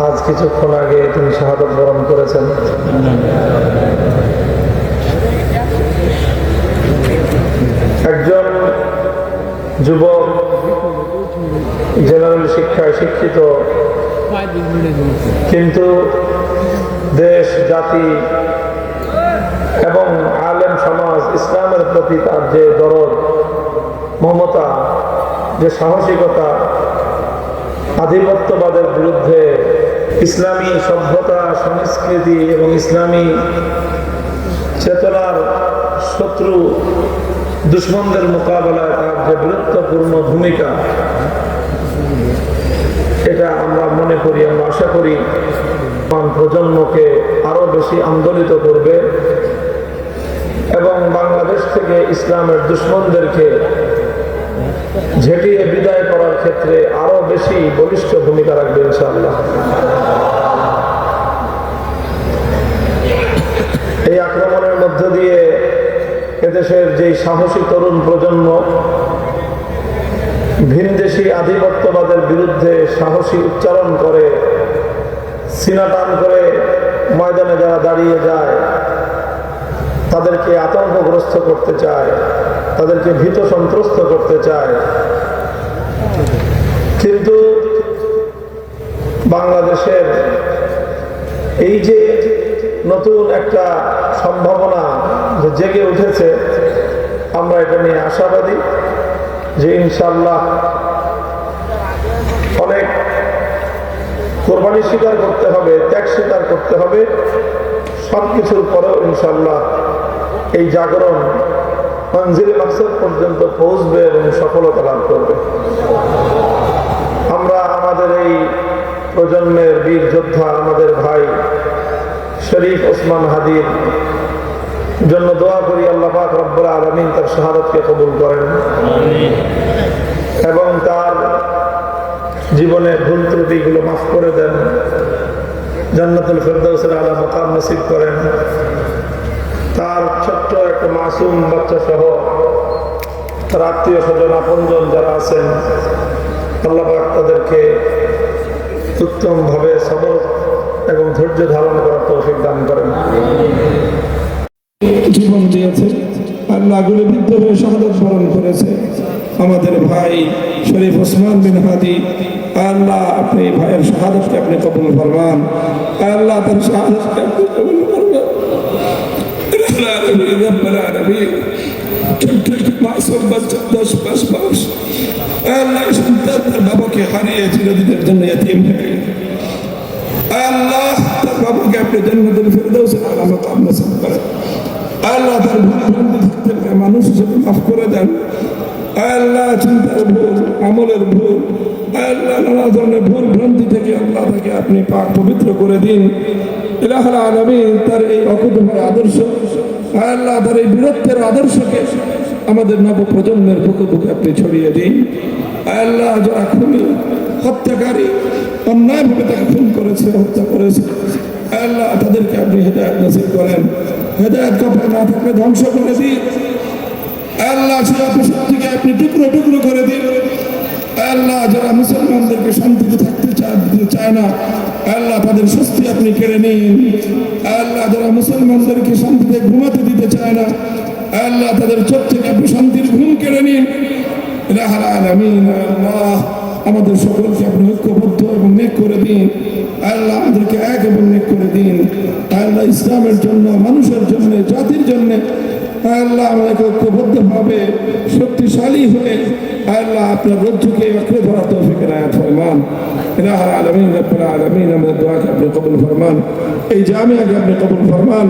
আজ কিছুক্ষণ আগে তিনি শাহাদাত বরণ করেছেন। একজন যুবক জেনারেল শিক্ষায় শিক্ষিত, কিন্তু দেশ জাতি এবং আলেম সমাজ ইসলামের প্রতি তার যে দরদ, মমতা, যে সাহসিকতা, আধিপত্যবাদের বিরুদ্ধে ইসলামী সভ্যতা, সংস্কৃতি এবং ইসলামী চেতনার শত্রু দুশ্মনদের মোকাবেলায় তার যে গুরুত্বপূর্ণ ভূমিকা, এটা আমরা মনে করি, আমরা আশা করি প্রজন্মকে আরো বেশি আন্দোলিত করবে এবং বাংলাদেশ থেকে ইসলামের দুশ্মনদেরকে ঝেঁটিয়ে বিদায় করার ক্ষেত্রে আরো বেশি বলিষ্ঠ ভূমিকা রাখবে ইনশাআল্লাহ। এই আক্রমণের মধ্য দিয়ে এদেশের যে সাহসী তরুণ প্রজন্ম ভিনদেশী আধিপত্যবাদের বিরুদ্ধে সাহসী উচ্চারণ করে, সিনা টান করে ময়দানে যারা দাঁড়িয়ে যায়, তাদেরকে আতঙ্কগ্রস্ত করতে চায়, তাদেরকে ভীত সন্ত্রস্ত করতে চায়, কিন্তু বাংলাদেশের এই যে নতুন একটা সম্ভাবনা জেগে উঠেছে, আমরা এটা নিয়ে আশাবাদী যে ইনশাআল্লাহ অনেক কোরবানি স্বীকার করতে হবে, ত্যাগ স্বীকার করতে হবে, সবকিছুর পরেও ইনশাআল্লাহ এই জাগরণ মঞ্জিল মাকসাদ পর্যন্ত পৌঁছবে এবং সফলতা লাভ করবে। আমরা আমাদের এই প্রজন্মের বীর যোদ্ধা, আমাদের ভাই শরীফ ওসমান হাদির জন্য দোয়া করি, আল্লাহ পাক রব্বুল আলামিন তার শাহাদাতকে কবুল করেন এবং তার জীবনের ভুল ত্রুটিগুলো মাফ করে দেন, জান্নাতুল ফেরদাউসের আলা মাকাম নসিব করেন। তার ছোট্ট একটা মাসুম বাচ্চা সহ তার আত্মীয় স্বজন আপনজন যারা আছেন, আল্লাহ পাক তাদেরকে উত্তম ভাবে সবর এবং ধৈর্য ধারণ করার তৌফিক দান করেন। জীবন দিয়েছে, আল্লাহ গুলিবিদ্ধ হয়ে শাহাদাত বরণ করেছে আমাদের ভাই শরীফ ওসমান বিন হাদি। আল্লাহ আপনি ভাইয়ের শাহাদাতকে আপনি কবুল ফরমান, আল্লাহ তার শাহাদাতকে আপনি কবুল ফরমান। রব্বুল আলামিন মাসুম বাচ্চা 10 মাস আল্লাহ সন্তান তার বাবাকে হারিয়ে চিরদিনের জন্য ইতিম হয়ে গেল। আল্লাহ তার বাবাকে আপনি জান্নাতুল ফেরদাউসের আলা মাকাম নসিব করেন। আল্লাহ তার ভুল থাকতে মানুষ হিসেবে মাফ করে দেন। আল্লাহ চিন্তার ভুল, আমলের ভুল, আল্লাহ নানা ধরনের ভুল ভ্রান্তি থেকে আল্লাহ তাকে আপনি পাক পবিত্র করে দিন। ইলাহুল আলামিন তার এই অকুতভয় আদর্শ, আল্লাহ তার এই বীরত্বের আদর্শকে আমাদের নব প্রজন্মের বুকে বুকে আপনি ছড়িয়ে দিন। আল্লাহ যারা খুনি, হত্যাকারী, অন্যায়ভাবে তাকে খুন করেছে, হত্যা করেছে, আল্লাহ তাদেরকে আপনি হেদায়েত নসিব করেন। হেদায়েত কপালে না থাকলে ধ্বংস করে দিন। আল্লাহ শক্তিকে আপনি টুকরো টুকরো করে দিন। আল্লাহ যারা মুসলমানদেরকে শান্তিতে থাকতে চায় না, আল্লাহ তাদের স্বস্তি আপনি কেড়ে নিন। আল্লাহ যারা মুসলমানদেরকে শান্তিতে ঘুমাতে দিতে চায় না, আল্লাহ তাদের চোখ থেকে আপনি শান্তির ঘুম কেড়ে নিন। ইলাহুল আলামিন আল্লাহ আমাদের সকলকে আপনি ঐক্যবদ্ধ এবং নেক করে দিন। আল্লাহ আমাদেরকে এক এবং নেক করে দিন। আল্লাহ ইসলামের জন্য, মানুষের জন্য, জাতির জন্য আল্লাহ আমাদেরকে ঐক্যবদ্ধভাবে শক্তিশালী হয়ে আল্লাহ আপনার রজ্জুকে আঁকড়ে ধরা তৌফিক এনায়েত ফরমান। ইলাহুল আলামিন রব্বুল আলামিন আমাদের দোয়াকে আপনি কবুল ফরমান, এই জামিয়াকে আপনি কবুল ফরমান।